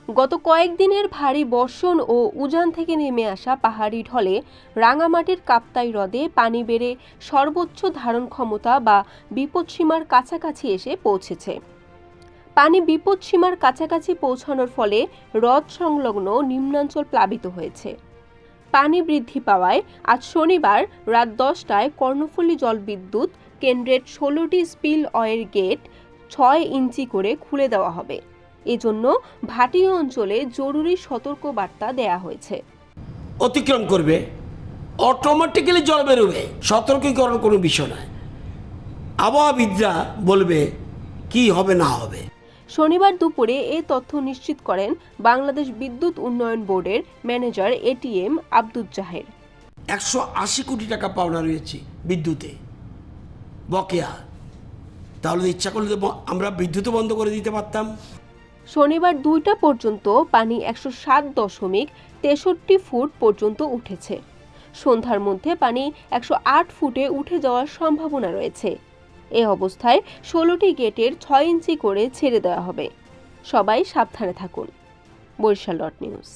গত কয়েকদিনের ভারী বর্ষণ ও উজান থেকে নেমে আসা পাহাড়ি ঢলে রাঙামাটির কাপ্তাই হ্রদে পানি বেড়ে সর্বোচ্চ ধারণ ক্ষমতা বা বিপদসীমার কাছাকাছি এসে পৌঁছেছে। পানি বিপদসীমার কাছাকাছি পৌঁছানোর ফলে হ্রদ সংলগ্ন নিম্নাঞ্চল প্লাবিত হয়েছে। পানি বৃদ্ধি পাওয়ায় আজ শনিবার রাত 10টায় কর্ণফুলী জলবিদ্যুৎ কেন্দ্রের 16টি স্পিল ওয়ের গেট 6 ইঞ্চি করে খুলে দেওয়া হবে। এজন্য ভাটি অঞ্চলে জরুরি সতর্কবার্তা দেয়া হয়েছে। অতিক্রম করবে অটোমেটিক্যালি জল বেরোবে, সতর্কীকরণ কোনো বিষয় নয়। আবহাওয়াবিদরা বলবে কি হবে না হবে। শনিবার দুপুরে এই তথ্য নিশ্চিত করেন বাংলাদেশ বিদ্যুৎ উন্নয়ন বোর্ডের ম্যানেজার এটিএম আব্দুজ্জাহের। 180 কোটি টাকা পাওনা রয়েছে বিদ্যুতে বকেয়া, তাহলে ইচ্ছা করলে আমরা বিদ্যুৎ বন্ধ করে দিতে পারতাম। শনিবার 2টা পর্যন্ত পানি 107.63 ফুট পর্যন্ত উঠেছে। সন্ধ্যার মধ্যে পানি 108 ফুটে উঠে যাওয়ার সম্ভাবনা রয়েছে। এ অবস্থায় 16টি গেটের 6 ইঞ্চি করে ছেড়ে দেওয়া হবে। সবাই সাবধানে থাকুন। বরিশাল.নিউজ।